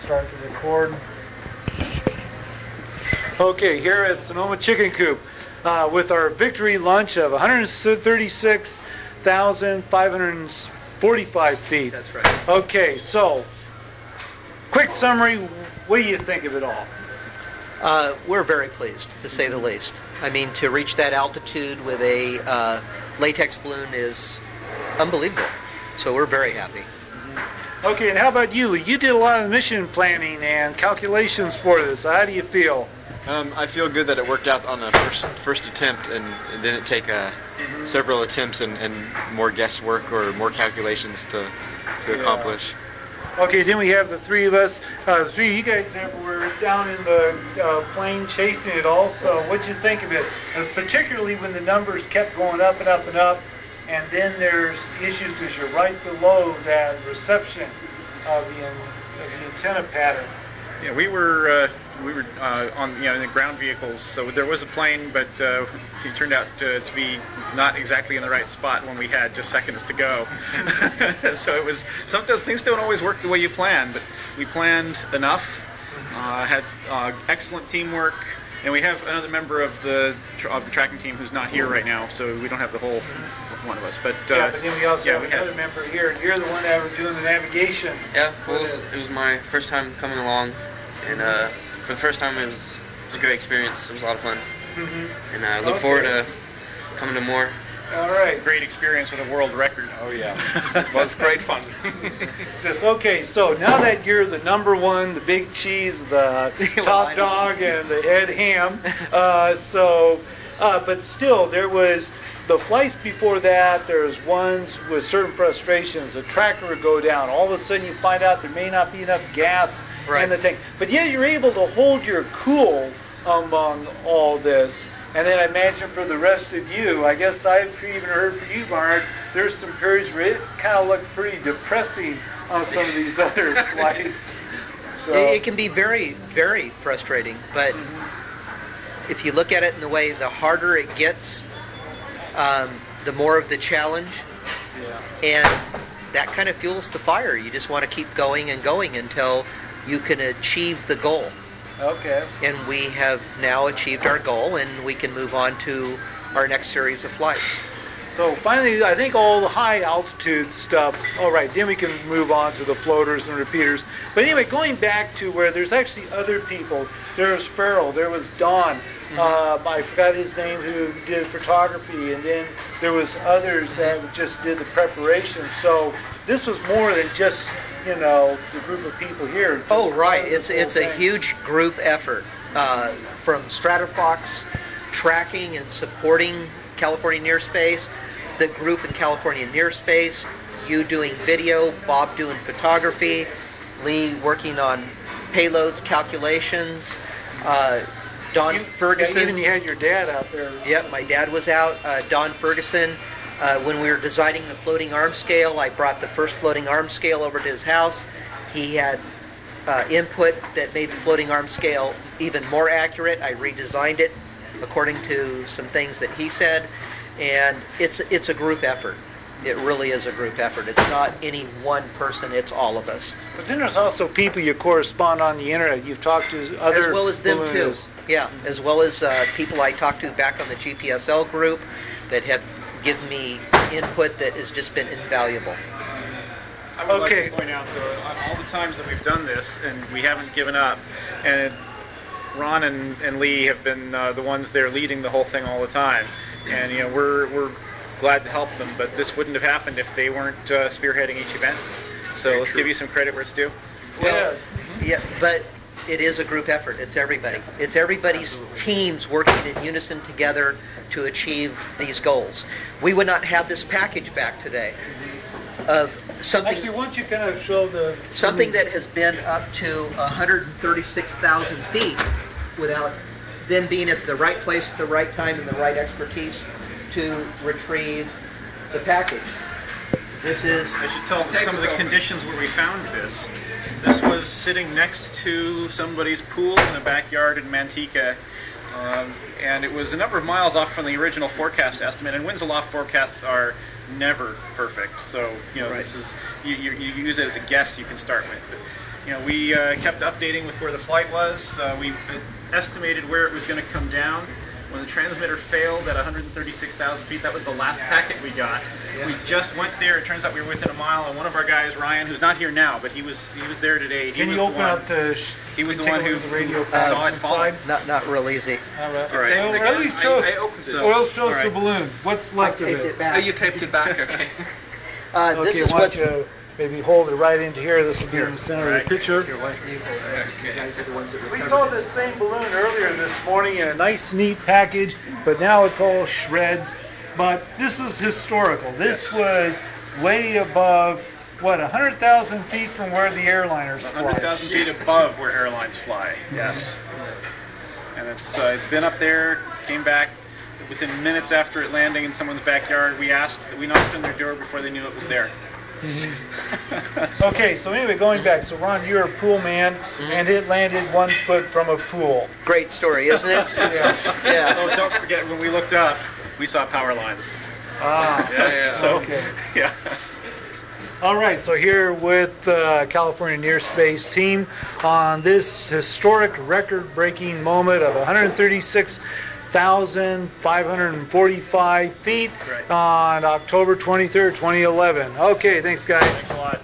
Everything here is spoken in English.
start to record. Okay, here at Somona Chicken Coop with our victory lunch of 136,545 feet. That's right. Okay, so quick summary, what do you think of it all? We're very pleased, to say the least. I mean, to reach that altitude with a latex balloon is unbelievable. So we're very happy. Okay, and how about you, Lee? You did a lot of mission planning and calculations for this. How do you feel? I feel good that it worked out on the first attempt, and it didn't take several attempts and more guesswork or more calculations to accomplish. Okay, then we have the three of us. The three of you guys were down in the plane chasing it all. So what'd you think of it? Particularly when the numbers kept going up and up and up, and then there's issues because you're right below that reception of the antenna pattern. Yeah, we were on in the ground vehicles, so there was a plane, but it turned out to be not exactly in the right spot when we had just seconds to go. So it was sometimes things don't always work the way you plan, but we planned enough. Had excellent teamwork, and we have another member of the tracking team who's not here right now, so we don't have the whole one of us. But yeah, but then we also have another member here, and you're the one that was doing the navigation. Yeah, well, it was my first time coming along, and for the first time it was a great experience. It was a lot of fun, and I look forward to coming to more. All right. Great experience with a world record. Oh yeah, it was great fun. Okay, so now that you're the number one, the big cheese, the top dog, and the head ham, but still there was the flights before that. There's ones with certain frustrations. The tracker would go down. All of a sudden you find out there may not be enough gas in the tank, but yet you're able to hold your cool among all this. And then I imagine for the rest of you, I guess I've even heard from you, Bernhard, there's some periods where it kind of looked pretty depressing on some of these other flights. So. It can be very, very frustrating, but if you look at it in the way, the harder it gets, the more of the challenge, and that kind of fuels the fire. You just want to keep going and going until you can achieve the goal. Okay. And we have now achieved our goal, and we can move on to our next series of flights. So finally, I think all the high altitude stuff, all right, then we can move on to the floaters and repeaters. But anyway, going back to where there's actually other people. There was Faro, there was Don, I forgot his name, who did photography, and then there was others that just did the preparation. So this was more than just, the group of people here. Oh, right. It's a huge group effort from Stratofox tracking and supporting California Near Space, the group in California Near Space, you doing video, Bob doing photography, Lee working on payloads, calculations, Don Ferguson. Even you had your dad out there. Yep, my dad was out. Don Ferguson. When we were designing the floating arm scale, I brought the first floating arm scale over to his house. He had input that made the floating arm scale even more accurate. I redesigned it according to some things that he said, and it's a group effort. It really is a group effort. It's not any one person, it's all of us. But then there's also people you correspond on the internet. You've talked to other as well as them balloonists. too. Yeah, as well as people I talked to back on the GPSL group that have given me input that has just been invaluable. I would like to point out, though, all the times that we've done this, and we haven't given up, and Ron and Lee have been the ones there leading the whole thing all the time, and we're glad to help them, but this wouldn't have happened if they weren't spearheading each event. So let's give you some credit where it's due. Well, yeah, but it is a group effort. It's everybody. It's everybody's teams working in unison together to achieve these goals. We would not have this package back today of something. Actually, why don't you kind of show something that has been up to 136,000 feet without them being at the right place at the right time and the right expertise to retrieve the package. This is. I should tell some of the conditions where we found this. This was sitting next to somebody's pool in a backyard in Manteca, and it was a number of miles off from the original forecast estimate. And winds aloft forecasts are never perfect, so this is you use it as a guess you can start with. You know, we kept updating with where the flight was. We estimated where it was going to come down. When the transmitter failed at 136,000 feet, that was the last packet we got. Yeah. We just went there. It turns out we were within a mile, and one of our guys, Ryan, who's not here now, but he was there today. Can you open up the? He was the one who radio saw it fall. Not real easy. All right. All right. So at least show, I opened it. well, show us right. the balloon. What's left of it? Oh, you taped it back. Okay. This is why what's. don't you maybe hold it right into here. This will be in the center of the picture. We saw this same balloon earlier this morning in a nice, neat package, but now it's all shreds. But this is historical. This was way above, what, 100,000 feet from where the airliners fly. 100,000 feet above where airlines fly. Yes. And it's been up there. Came back within minutes after it landing in someone's backyard. We knocked on their door before they knew it was there. Okay, so anyway, going back, so Ron, you're a pool man, and it landed 1 foot from a pool. Great story, isn't it? Yeah. Oh, don't forget, when we looked up, we saw power lines. Ah, Yeah. So, okay. yeah. All right, so here with the California Near Space team on this historic record-breaking moment of 136,545 feet Right. on October 23rd, 2011. Okay, thanks guys. Thanks a lot.